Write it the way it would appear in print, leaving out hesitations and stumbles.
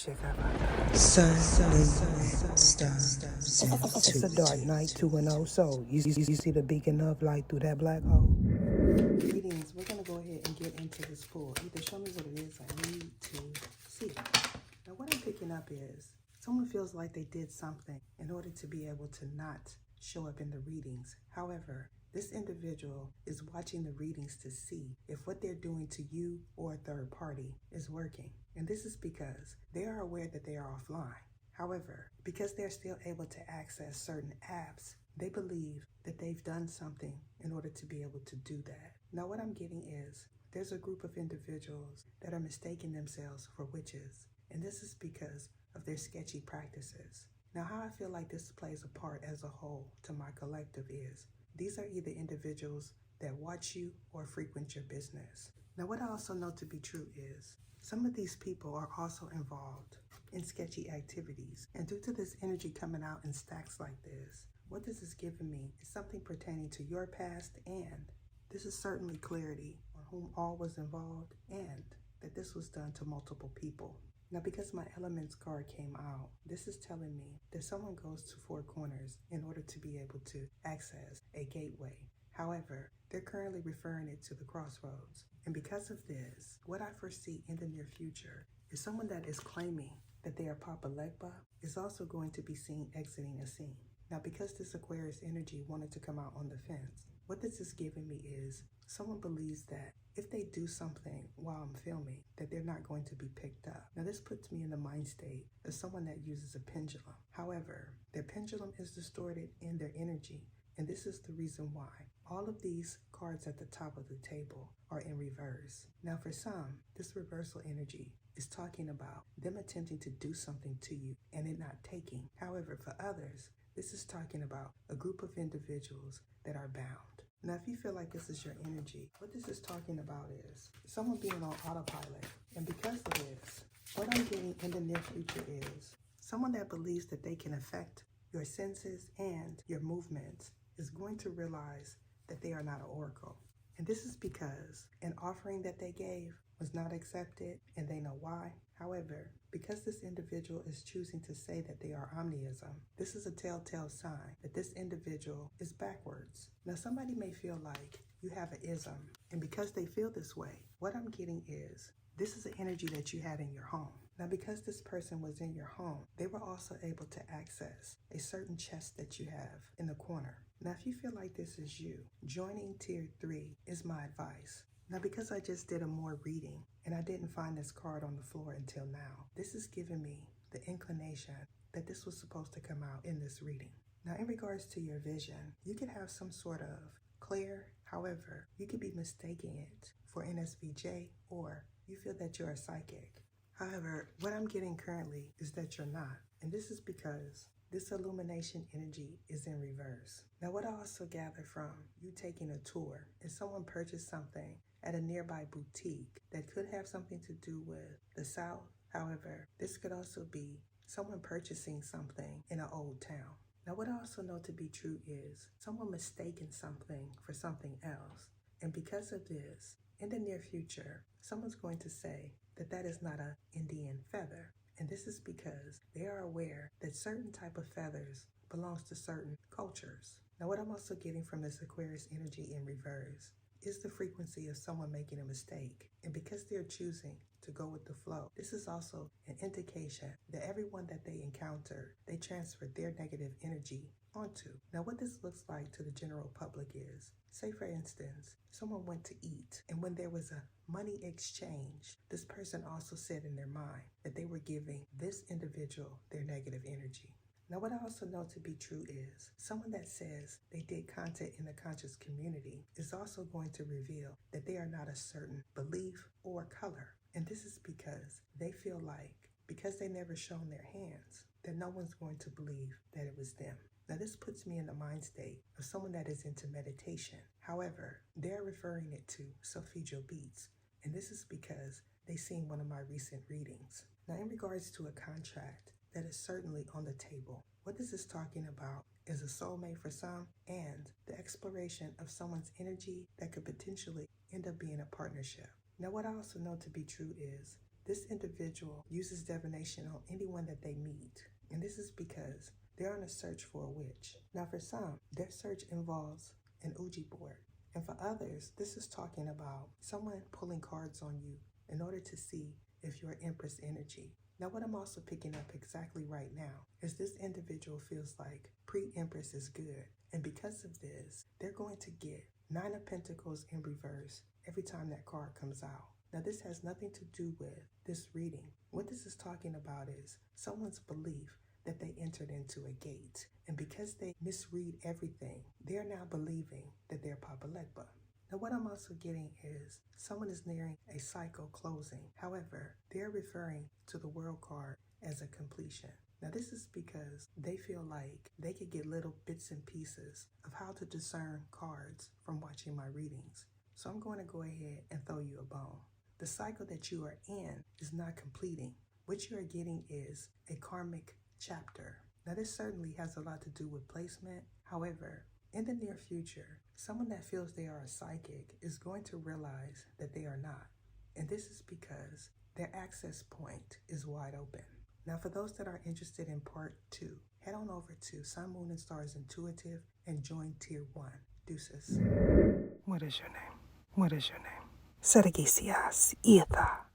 Sun, moon, stars, It's a dark night, 2-0. So, you see the beacon of light through that black hole? Greetings. We're going to go ahead and get into this pool. Either show me what it is I need to see. Now, what I'm picking up is someone feels like they did something in order to be able to not show up in the readings. However, this individual is watching the readings to see if what they're doing to you or a third party is working. And this is because they are aware that they are offline. However, because they're still able to access certain apps, they believe that they've done something in order to be able to do that. Now, what I'm getting is there's a group of individuals that are mistaking themselves for witches, and this is because of their sketchy practices. Now, how I feel like this plays a part as a whole to my collective is these are either individuals that watch you or frequent your business. Now, what I also know to be true is some of these people are also involved in sketchy activities. And due to this energy coming out in stacks like this, what this is giving me is something pertaining to your past, and this is certainly clarity on whom all was involved and that this was done to multiple people. Now, because my elements card came out, this is telling me that someone goes to four corners in order to be able to access a gateway. However, they're currently referring it to the crossroads. And because of this, what I foresee in the near future is someone that is claiming that they are Papa Legba is also going to be seen exiting a scene. Now, because this Aquarius energy wanted to come out on the fence, what this is giving me is someone believes that if they do something while I'm filming, that they're not going to be picked up. Now, this puts me in the mind state of someone that uses a pendulum. However, their pendulum is distorted in their energy, and this is the reason why all of these cards at the top of the table are in reverse. Now, for some, this reversal energy is talking about them attempting to do something to you and it not taking. However, for others, this is talking about a group of individuals that are bound. Now, if you feel like this is your energy, what this is talking about is someone being on autopilot. And because of this, what I'm getting in the near future is someone that believes that they can affect your senses and your movements is going to realize that they are not an oracle. And this is because an offering that they gave was not accepted, and they know why. However, because this individual is choosing to say that they are omniism, this is a telltale sign that this individual is backwards. Now, somebody may feel like you have an ism, and because they feel this way, what I'm getting is this is the energy that you had in your home. Now, because this person was in your home, they were also able to access a certain chest that you have in the corner. Now, if you feel like this is you, joining Tier 3 is my advice. Now, because I just did a more reading and I didn't find this card on the floor until now, this is giving me the inclination that this was supposed to come out in this reading. Now, in regards to your vision, you could have some sort of clear, however, you could be mistaking it for NSVJ, or you feel that you're a psychic. However, what I'm getting currently is that you're not. And this is because this illumination energy is in reverse. Now, what I also gather from you taking a tour is someone purchased something at a nearby boutique that could have something to do with the South. However, this could also be someone purchasing something in an old town. Now, what I also know to be true is someone mistaking something for something else. And because of this, in the near future, someone's going to say that that is not an Indian feather. And this is because they are aware that certain type of feathers belongs to certain cultures. Now, what I'm also getting from this Aquarius energy in reverse is the frequency of someone making a mistake. And because they're choosing to go with the flow, this is also an indication that everyone that they encounter, they transfer their negative energy onto. Now, what this looks like to the general public is, say for instance, someone went to eat, and when there was a money exchange, this person also said in their mind that they were giving this individual their negative energy. Now, what I also know to be true is someone that says they did content in the conscious community is also going to reveal that they are not a certain belief or color. And this is because they feel like, because they never shown their hands, that no one's going to believe that it was them. Now, this puts me in the mind state of someone that is into meditation. However, they're referring it to Solfeggio beats, and this is because they've seen one of my recent readings. Now, in regards to a contract that is certainly on the table, what this is talking about is a soulmate for some and the exploration of someone's energy that could potentially end up being a partnership. Now, what I also know to be true is This individual uses divination on anyone that they meet, and this is because they're on a search for a witch. Now for some, their search involves an Ouija board, and for others, this is talking about someone pulling cards on you in order to see if you're Empress energy. Now what I'm also picking up exactly right now is this individual feels like pre-Empress is good, and because of this, they're going to get 9 of Pentacles in reverse every time that card comes out. Now this has nothing to do with this reading. What this is talking about is someone's belief that they entered into a gate, and because they misread everything, they're now believing that they're Papa Legba. Now what I'm also getting is someone is nearing a cycle closing. However, they're referring to the World card as a completion. Now this is because they feel like they could get little bits and pieces of how to discern cards from watching my readings. So I'm going to go ahead and throw you a bone. The cycle that you are in is not completing. What you are getting is a karmic chapter. Now this certainly has a lot to do with placement. However, in the near future, someone that feels they are a psychic is going to realize that they are not. And this is because their access point is wide open. Now for those that are interested in part 2, head on over to Sun, Moon, and Stars Intuitive and join Tier 1. Deuces. What is your name? What is your name? Sergisias Etha.